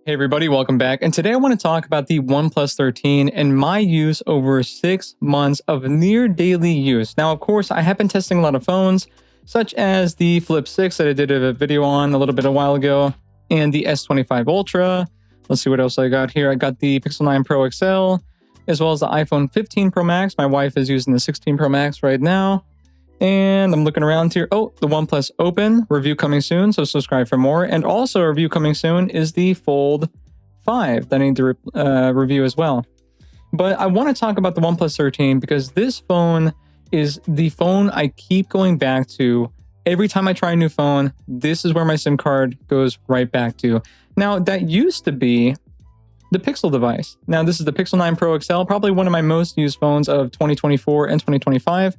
Hey everybody, welcome back. And today I want to talk about the OnePlus 13 and my use over 6 months of near daily use. Now, of course, I have been testing a lot of phones, such as the Flip 6 that I did a video on a little bit a while ago, and the S25 Ultra. Let's see what else I got here. I got the Pixel 9 Pro XL, as well as the iPhone 15 Pro Max. My wife is using the 16 Pro Max right now. And I'm looking around here. Oh, the OnePlus Open review coming soon, so subscribe for more. And also a review coming soon is the Fold 5 that I need to review as well. But I want to talk about the OnePlus 13 because this phone is the phone I keep going back to. Every time I try a new phone, this is where my SIM card goes right back to. Now, that used to be the Pixel device. Now, this is the Pixel 9 Pro XL, probably one of my most used phones of 2024 and 2025.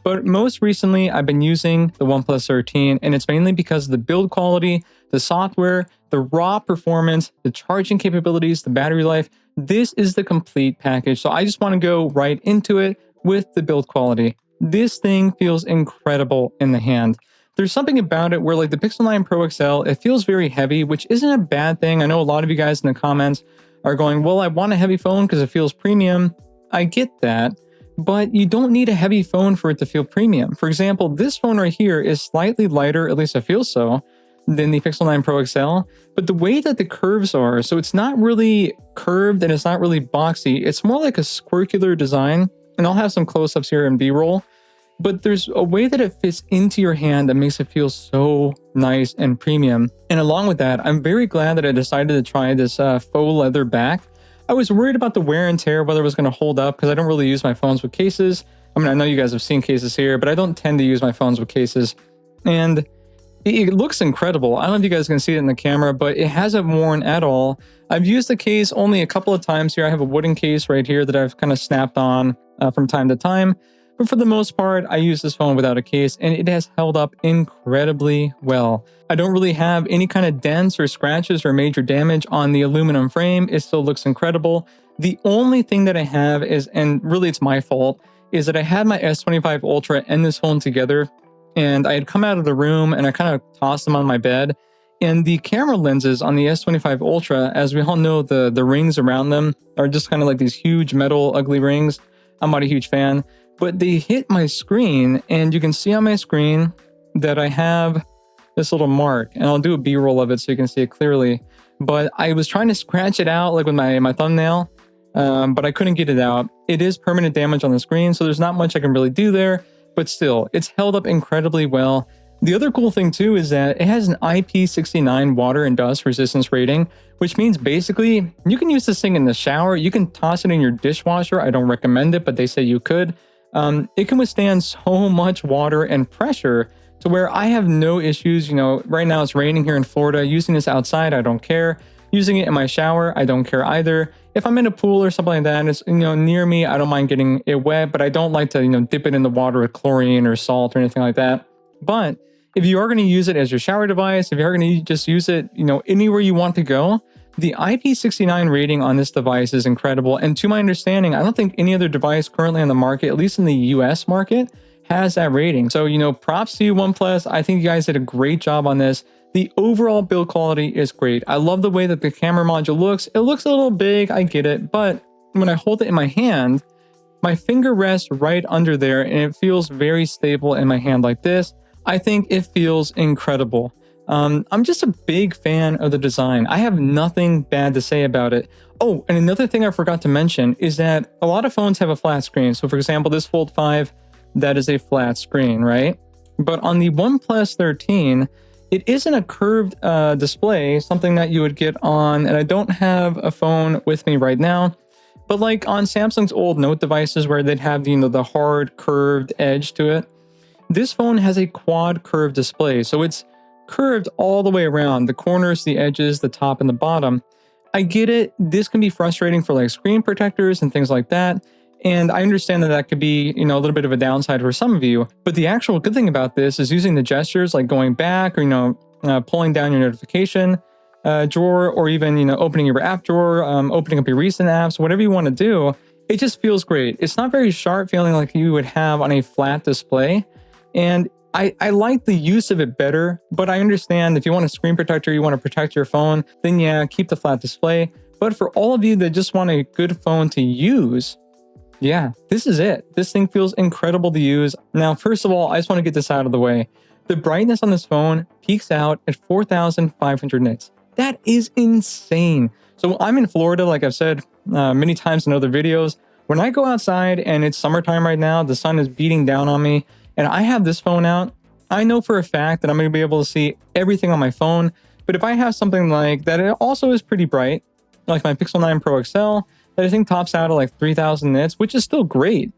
But most recently, I've been using the OnePlus 13, and it's mainly because of the build quality, the software, the raw performance, the charging capabilities, the battery life. This is the complete package. So I just want to go right into it with the build quality. This thing feels incredible in the hand. There's something about it where, like the Pixel 9 Pro XL, it feels very heavy, which isn't a bad thing. I know a lot of you guys in the comments are going, well, I want a heavy phone because it feels premium. I get that. But you don't need a heavy phone for it to feel premium. For example, this phone right here is slightly lighter, at least it feels so, than the Pixel 9 Pro XL. But the way that the curves are, so it's not really curved and it's not really boxy. It's more like a squircular design. And I'll have some close-ups here in B-roll. But there's a way that it fits into your hand that makes it feel so nice and premium. And along with that, I'm very glad that I decided to try this faux leather back. I was worried about the wear and tear, whether it was going to hold up, because I don't really use my phones with cases. I mean, I know you guys have seen cases here, but I don't tend to use my phones with cases. And it looks incredible. I don't know if you guys can see it in the camera, but it hasn't worn at all. I've used the case only a couple of times here. I have a wooden case right here that I've kind of snapped on from time to time. But for the most part, I use this phone without a case, and it has held up incredibly well. I don't really have any kind of dents or scratches or major damage on the aluminum frame. It still looks incredible. The only thing that I have is, and really it's my fault, is that I had my S25 Ultra and this phone together, and I had come out of the room and I kind of tossed them on my bed. And the camera lenses on the S25 Ultra, as we all know, the rings around them are just kind of like these huge metal ugly rings. I'm not a huge fan. But they hit my screen, and you can see on my screen that I have this little mark, and I'll do a B-roll of it so you can see it clearly. But I was trying to scratch it out like with my thumbnail, but I couldn't get it out. It is permanent damage on the screen, so there's not much I can really do there, but still, it's held up incredibly well. The other cool thing too is that it has an IP69 water and dust resistance rating, which means basically you can use this thing in the shower, you can toss it in your dishwasher. I don't recommend it, but they say you could. It can withstand so much water and pressure to where I have no issues. You know, right now it's raining here in Florida. Using this outside, I don't care. Using it in my shower, I don't care either. If I'm in a pool or something like that, and it's, you know, near me, I don't mind getting it wet, but I don't like to, you know, dip it in the water with chlorine or salt or anything like that. But if you are going to use it as your shower device, if you are going to just use it, you know, anywhere you want to go, the IP69 rating on this device is incredible. And to my understanding, I don't think any other device currently on the market, at least in the US market, has that rating. So, you know, props to you, OnePlus. I think you guys did a great job on this. The overall build quality is great. I love the way that the camera module looks. It looks a little big, I get it. But when I hold it in my hand, my finger rests right under there and it feels very stable in my hand like this. I think it feels incredible. I'm just a big fan of the design. I have nothing bad to say about it. Oh, and another thing I forgot to mention is that a lot of phones have a flat screen. So for example, this Fold 5, that is a flat screen, right? But on the OnePlus 13, it isn't a curved display, something that you would get on, and I don't have a phone with me right now, but like on Samsung's old Note devices where they'd have, you know, the hard curved edge to it. This phone has a quad curved display. So it's curved all the way around, the corners, the edges, the top, and the bottom. I get it. This can be frustrating for like screen protectors and things like that. And I understand that that could be, you know, a little bit of a downside for some of you. But the actual good thing about this is using the gestures like going back or, you know, pulling down your notification drawer, or even, you know, opening your app drawer, opening up your recent apps, whatever you want to do. It just feels great. It's not very sharp feeling like you would have on a flat display. And I like the use of it better, but I understand if you want a screen protector, you want to protect your phone, then yeah, keep the flat display. But for all of you that just want a good phone to use, yeah, this is it. This thing feels incredible to use. Now, first of all, I just want to get this out of the way. The brightness on this phone peaks out at 4,500 nits. That is insane. So I'm in Florida, like I've said many times in other videos. When I go outside and it's summertime right now, the sun is beating down on me, and I have this phone out, I know for a fact that I'm going to be able to see everything on my phone. But if I have something like that, it also is pretty bright, like my Pixel 9 Pro XL, that I think tops out at like 3,000 nits, which is still great.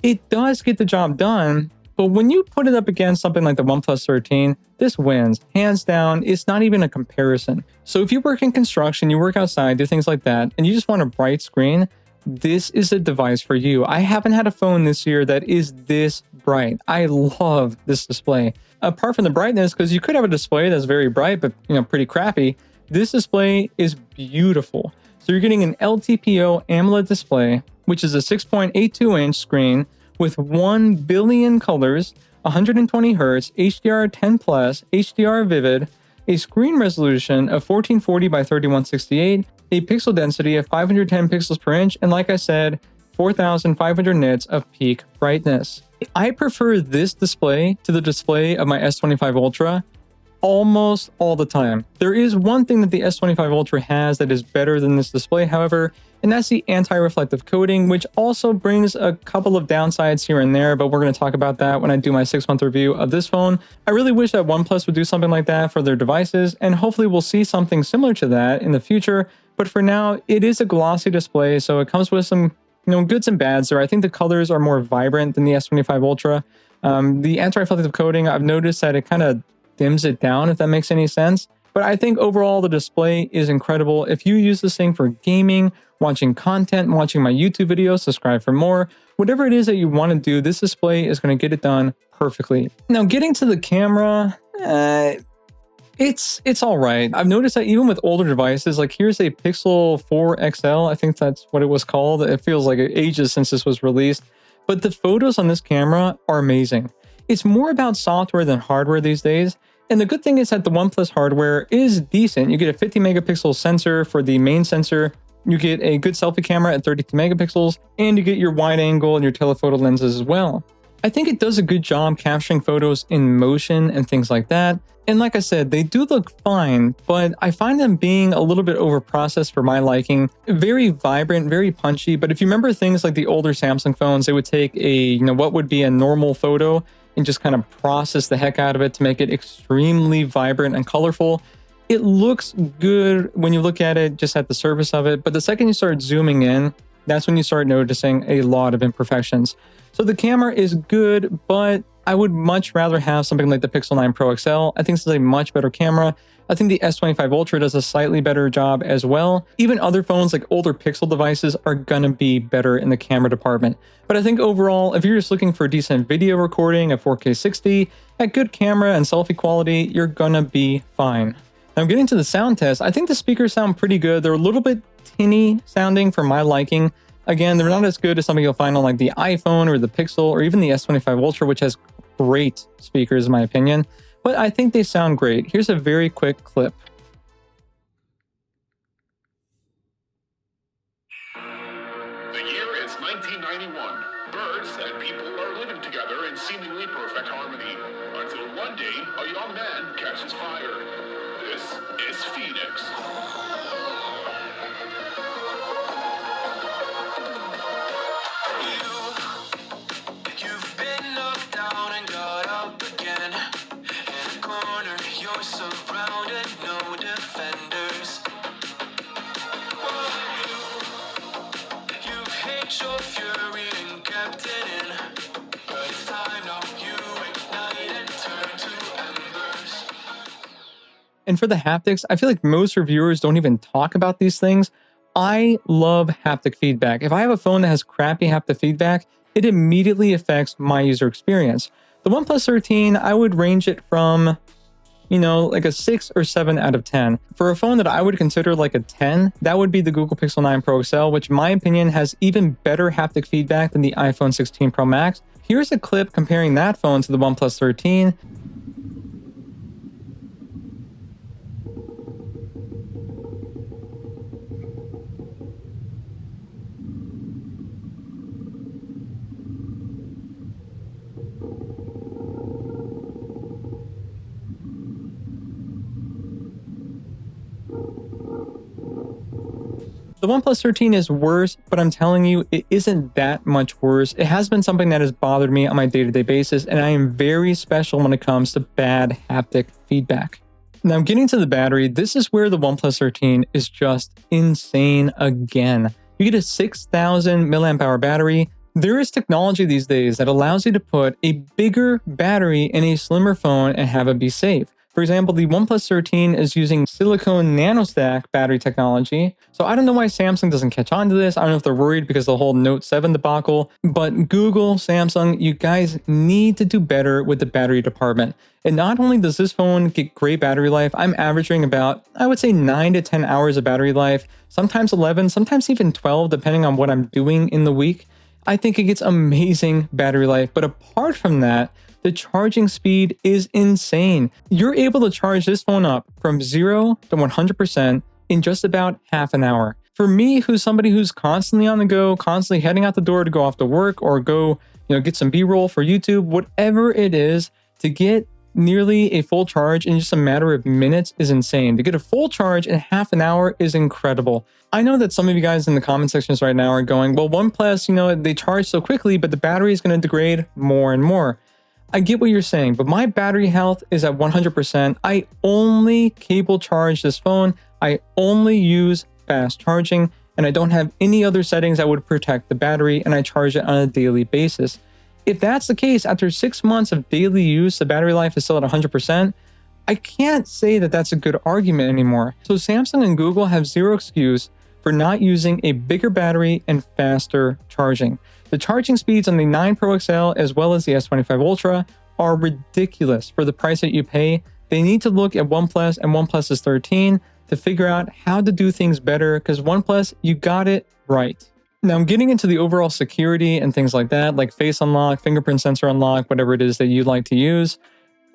It does get the job done, but when you put it up against something like the OnePlus 13, this wins. Hands down, it's not even a comparison. So if you work in construction, you work outside, do things like that, and you just want a bright screen, this is a device for you. I haven't had a phone this year that is this bright. I love this display. Apart from the brightness, because you could have a display that's very bright, but pretty crappy, this display is beautiful. So you're getting an LTPO AMOLED display, which is a 6.82-inch screen with 1 billion colors, 120 Hz, HDR10+, HDR Vivid, a screen resolution of 1440 by 3168, a pixel density of 510 pixels per inch, and like I said, 4,500 nits of peak brightness. I prefer this display to the display of my S25 Ultra almost all the time. There is one thing that the S25 Ultra has that is better than this display, however, and that's the anti-reflective coating, which also brings a couple of downsides here and there, but we're going to talk about that when I do my 6-month review of this phone. I really wish that OnePlus would do something like that for their devices, and hopefully we'll see something similar to that in the future, but for now, it is a glossy display, so it comes with some goods and bads there. I think the colors are more vibrant than the S25 Ultra. The anti-reflective coating, I've noticed that it kind of dims it down, if that makes any sense. But I think overall the display is incredible. If you use this thing for gaming, watching content, watching my YouTube videos, subscribe for more, whatever it is that you want to do, this display is going to get it done perfectly. Now, getting to the camera, it's all right. I've noticed that even with older devices, like here's a Pixel 4 XL, I think that's what it was called. It feels like ages since this was released, but the photos on this camera are amazing. It's more about software than hardware these days. And the good thing is that the OnePlus hardware is decent. You get a 50 megapixel sensor for the main sensor. You get a good selfie camera at 32 megapixels, and you get your wide angle and your telephoto lenses as well. I think it does a good job capturing photos in motion and things like that. And like I said, they do look fine, but I find them being a little bit overprocessed for my liking. Very vibrant, very punchy. But if you remember things like the older Samsung phones, they would take a, what would be a normal photo and just kind of process the heck out of it to make it extremely vibrant and colorful. It looks good when you look at it just at the surface of it, but the second you start zooming in, that's when you start noticing a lot of imperfections. So the camera is good, but I would much rather have something like the Pixel 9 Pro XL. I think this is a much better camera. I think the S25 Ultra does a slightly better job as well. Even other phones like older Pixel devices are gonna be better in the camera department. But I think overall, if you're just looking for decent video recording at 4K 60, at good camera and selfie quality, you're gonna be fine. Now getting to the sound test, I think the speakers sound pretty good. They're a little bit tinny sounding for my liking. Again, they're not as good as something you'll find on like the iPhone or the Pixel or even the S25 Ultra, which has great speakers in my opinion. But I think they sound great. Here's a very quick clip. The year is 1991. Birds and people are living together in seemingly perfect harmony. Until one day, a young man catches fire. This is Phoenix. You've been knocked down and got up again. In a corner, you're surrounded, no defenders. You've hid your fury and kept it in. But it's time now, you ignite and turn to embers. And for the haptics, I feel like most reviewers don't even talk about these things. I love haptic feedback. If I have a phone that has crappy haptic feedback, it immediately affects my user experience. The OnePlus 13, I would range it from, like a 6 or 7 out of 10. For a phone that I would consider like a 10, that would be the Google Pixel 9 Pro XL, which in my opinion has even better haptic feedback than the iPhone 16 Pro Max. Here's a clip comparing that phone to the OnePlus 13. The OnePlus 13 is worse, but I'm telling you, it isn't that much worse. It has been something that has bothered me on my day-to-day basis, and I am very special when it comes to bad haptic feedback. Now, getting to the battery, this is where the OnePlus 13 is just insane again. You get a 6,000 milliamp hour battery. There is technology these days that allows you to put a bigger battery in a slimmer phone and have it be safe. For example, the OnePlus 13 is using silicone nanostack battery technology. So I don't know why Samsung doesn't catch on to this. I don't know if they're worried because of the whole Note 7 debacle, but Google, Samsung, you guys need to do better with the battery department. And not only does this phone get great battery life, I'm averaging about, I would say 9 to 10 hours of battery life, sometimes 11, sometimes even 12, depending on what I'm doing in the week. I think it gets amazing battery life. But apart from that, the charging speed is insane. You're able to charge this phone up from 0 to 100% in just about half an hour. For me, who's somebody who's constantly on the go, constantly heading out the door to go off to work or go, get some B-roll for YouTube, whatever it is, to get nearly a full charge in just a matter of minutes is insane. To get a full charge in half an hour is incredible. I know that some of you guys in the comment sections right now are going, well, OnePlus, they charge so quickly, but the battery is going to degrade more and more. I get what you're saying, but my battery health is at 100%. I only cable charge this phone. I only use fast charging, and I don't have any other settings that would protect the battery, and I charge it on a daily basis. If that's the case, after 6 months of daily use, the battery life is still at 100%, I can't say that that's a good argument anymore. So Samsung and Google have zero excuse for not using a bigger battery and faster charging. The charging speeds on the 9 Pro XL as well as the S25 Ultra are ridiculous for the price that you pay. They need to look at OnePlus and OnePlus's 13 to figure out how to do things better, because OnePlus, you got it right. Now, I'm getting into the overall security and things like that, like face unlock, fingerprint sensor unlock, whatever it is that you like to use.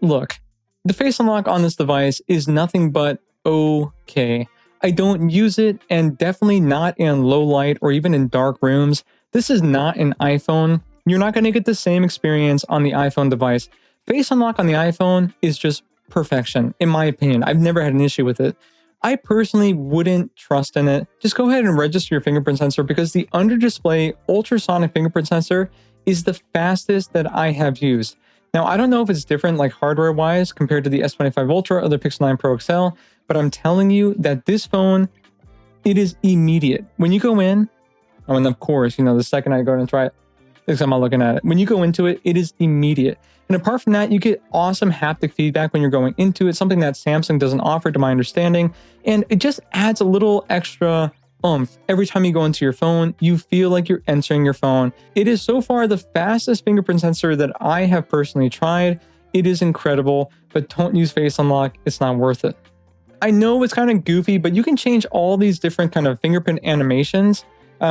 Look, the face unlock on this device is nothing but okay. I don't use it, and definitely not in low light or even in dark rooms. This is not an iPhone. You're not going to get the same experience on the iPhone device. Face unlock on the iPhone is just perfection, in my opinion. I've never had an issue with it. I personally wouldn't trust in it. Just go ahead and register your fingerprint sensor, because the under-display ultrasonic fingerprint sensor is the fastest that I have used. Now, I don't know if it's different like hardware-wise compared to the S25 Ultra or the Pixel 9 Pro XL, but I'm telling you that this phone, it is immediate. When you go in, and of course, the second I go in and try it, because I'm not looking at it. When you go into it, it is immediate. And apart from that, you get awesome haptic feedback when you're going into it, something that Samsung doesn't offer to my understanding. And it just adds a little extra oomph. Every time you go into your phone, you feel like you're entering your phone. It is so far the fastest fingerprint sensor that I have personally tried. It is incredible, but don't use face unlock. It's not worth it. I know it's kind of goofy, but you can change all these different kind of fingerprint animations,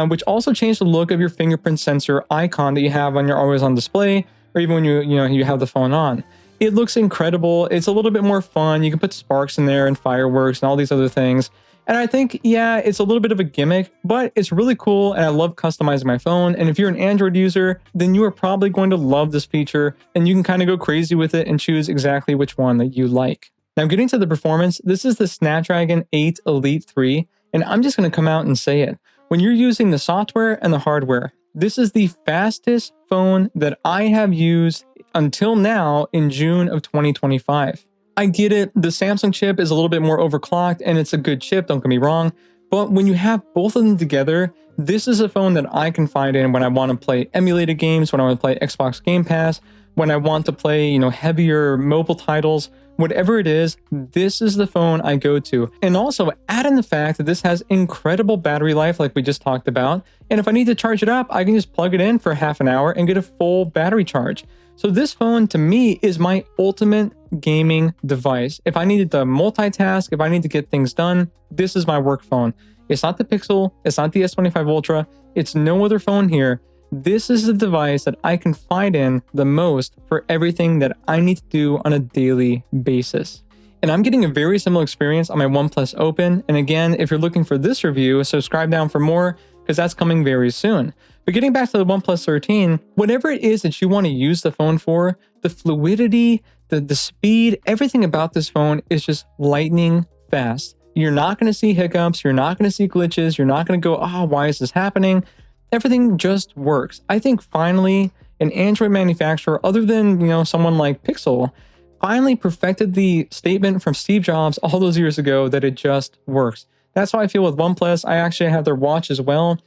which also change the look of your fingerprint sensor icon that you have on your always on display, or even when you have the phone on. It looks incredible. It's a little bit more fun. You can put sparks in there and fireworks and all these other things. And I think, yeah, it's a little bit of a gimmick, but it's really cool, and I love customizing my phone. And if you're an Android user, then you are probably going to love this feature, and you can kind of go crazy with it and choose exactly which one that you like. Now, getting to the performance, this is the Snapdragon 8 Elite 3, and I'm just going to come out and say it. When you're using the software and the hardware, this is the fastest phone that I have used until now in June of 2025. I get it, the Samsung chip is a little bit more overclocked, and it's a good chip, don't get me wrong, but when you have both of them together, this is a phone that I can find in when I want to play emulated games, when I want to play Xbox Game Pass, when I want to play, heavier mobile titles. Whatever it is, this is the phone I go to. And also add in the fact that this has incredible battery life like we just talked about. And if I need to charge it up, I can just plug it in for half an hour and get a full battery charge. So this phone to me is my ultimate gaming device. If I needed to multitask, if I need to get things done, this is my work phone. It's not the Pixel, it's not the S25 Ultra, it's no other phone here. this is the device that I confide in the most for everything that I need to do on a daily basis. And I'm getting a very similar experience on my OnePlus Open. And again, if you're looking for this review, subscribe down for more because that's coming very soon. But getting back to the OnePlus 13, whatever it is that you want to use the phone for, the fluidity, the speed, everything about this phone is just lightning fast. You're not going to see hiccups. You're not going to see glitches. You're not going to go, oh, why is this happening? Everything just works. I think finally an Android manufacturer, other than, someone like Pixel, finally perfected the statement from Steve Jobs all those years ago that it just works. That's how I feel with OnePlus. I actually have their watch as well.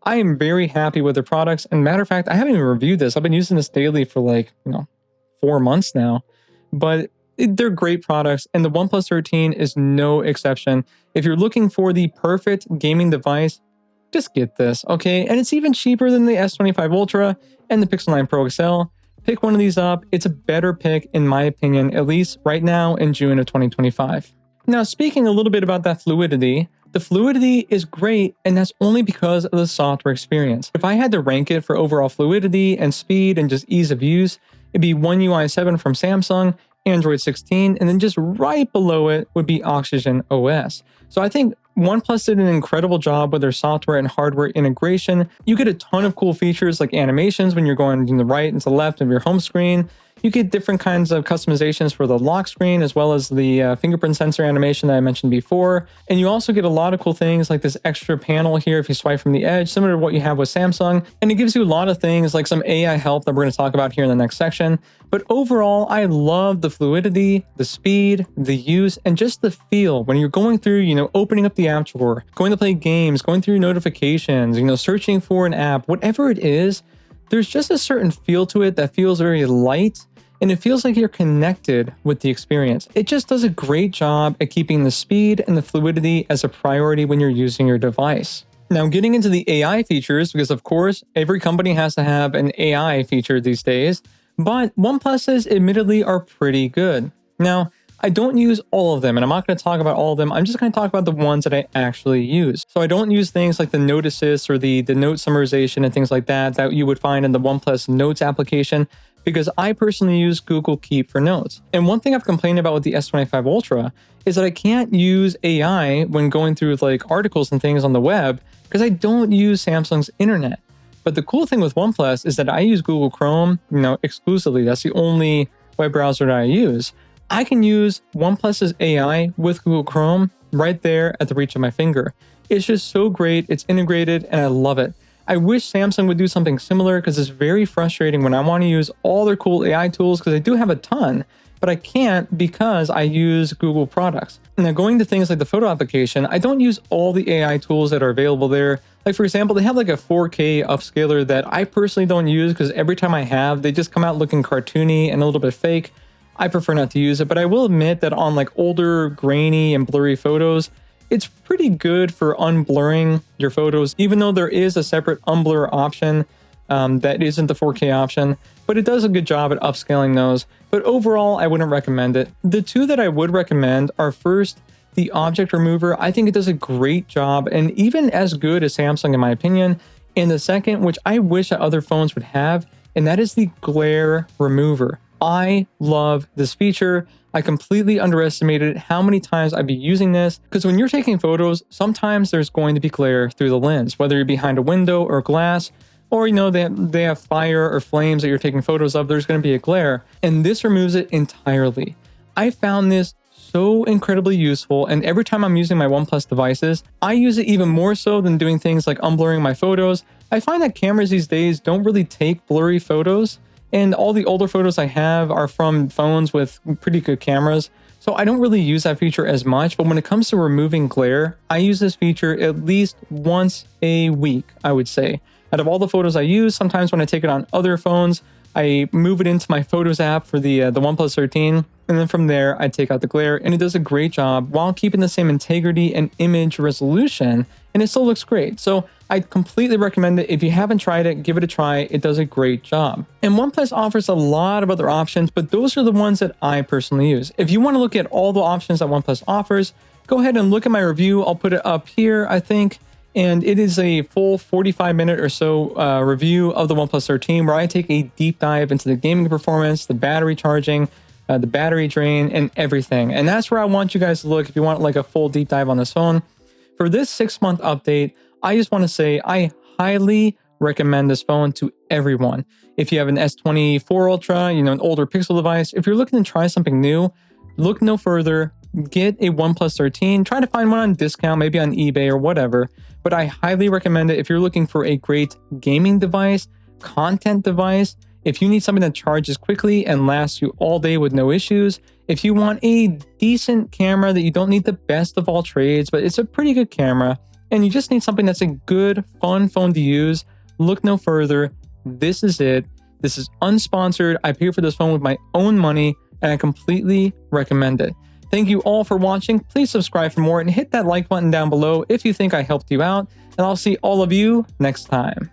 I am very happy with their products. And matter of fact, I haven't even reviewed this. I've been using this daily for 4 months now. But they're great products, and the OnePlus 13 is no exception. If you're looking for the perfect gaming device, just get this, okay? And it's even cheaper than the S25 Ultra and the Pixel 9 Pro XL. Pick one of these up. It's a better pick, in my opinion, at least right now in June of 2025. Now, speaking a little bit about that fluidity, the fluidity is great, and that's only because of the software experience. If I had to rank it for overall fluidity and speed and just ease of use, it'd be One UI 7 from Samsung, Android 16, and then just right below it would be Oxygen OS. So I think OnePlus did an incredible job with their software and hardware integration. You get a ton of cool features like animations when you're going to the right and to the left of your home screen. You get different kinds of customizations for the lock screen as well as the fingerprint sensor animation that I mentioned before. And you also get a lot of cool things like this extra panel here if you swipe from the edge, similar to what you have with Samsung. And it gives you a lot of things like some AI help that we're going to talk about here in the next section. But overall, I love the fluidity, the speed, the use, and just the feel when you're going through, opening up the app drawer, going to play games, going through notifications, searching for an app, whatever it is, there's just a certain feel to it that feels very light, and it feels like you're connected with the experience. It just does a great job at keeping the speed and the fluidity as a priority when you're using your device. Now, getting into the AI features, because of course, every company has to have an AI feature these days, but OnePlus's admittedly are pretty good. Now, I don't use all of them, and I'm not going to talk about all of them. I'm just going to talk about the ones that I actually use. So I don't use things like the Note Assist or the note summarization and things like that you would find in the OnePlus Notes application, because I personally use Google Keep for notes. And one thing I've complained about with the S25 Ultra is that I can't use AI when going through articles and things on the web because I don't use Samsung's internet. But the cool thing with OnePlus is that I use Google Chrome, exclusively. That's the only web browser that I use. I can use OnePlus's AI with Google Chrome right there at the reach of my finger. It's just so great, it's integrated, and I love it. I wish Samsung would do something similar because it's very frustrating when I want to use all their cool AI tools, because I do have a ton, but I can't because I use Google products. Now, going to things like the photo application, I don't use all the AI tools that are available there. Like, for example, they have a 4K upscaler that I personally don't use because every time I have, they just come out looking cartoony and a little bit fake. I prefer not to use it, but I will admit that on older, grainy, and blurry photos, it's pretty good for unblurring your photos, even though there is a separate unblur option that isn't the 4K option, but it does a good job at upscaling those. But overall, I wouldn't recommend it. The two that I would recommend are first, the object remover. I think it does a great job and even as good as Samsung in my opinion. And the second, which I wish that other phones would have, and that is the glare remover. I love this feature. I completely underestimated how many times I'd be using this, because when you're taking photos, sometimes there's going to be glare through the lens, whether you're behind a window or glass, or they have fire or flames that you're taking photos of, there's going to be a glare, and this removes it entirely. I found this so incredibly useful, and every time I'm using my OnePlus devices, I use it even more so than doing things like unblurring my photos. I find that cameras these days don't really take blurry photos, and all the older photos I have are from phones with pretty good cameras, so I don't really use that feature as much. But when it comes to removing glare, I use this feature at least once a week, I would say. Out of all the photos I use, sometimes when I take it on other phones, I move it into my Photos app for the OnePlus 13, and then from there, I take out the glare, and it does a great job while keeping the same integrity and image resolution, and it still looks great. So I completely recommend it. If you haven't tried it, give it a try. It does a great job. And OnePlus offers a lot of other options, but those are the ones that I personally use. If you want to look at all the options that OnePlus offers, go ahead and look at my review. I'll put it up here, I think. And it is a full 45-minute or so review of the OnePlus 13, where I take a deep dive into the gaming performance, the battery charging, the battery drain, and everything. And that's where I want you guys to look if you want like a full deep dive on this phone. For this 6-month update, I just want to say I highly recommend this phone to everyone. If you have an S24 Ultra, an older Pixel device, if you're looking to try something new, look no further. Get a OnePlus 13. Try to find one on discount, maybe on eBay or whatever. But I highly recommend it if you're looking for a great gaming device, content device, if you need something that charges quickly and lasts you all day with no issues, if you want a decent camera that you don't need the best of all trades, but it's a pretty good camera, and you just need something that's a good, fun phone to use, look no further. This is it. This is unsponsored. I paid for this phone with my own money, and I completely recommend it. Thank you all for watching. Please subscribe for more and hit that like button down below if you think I helped you out. And I'll see all of you next time.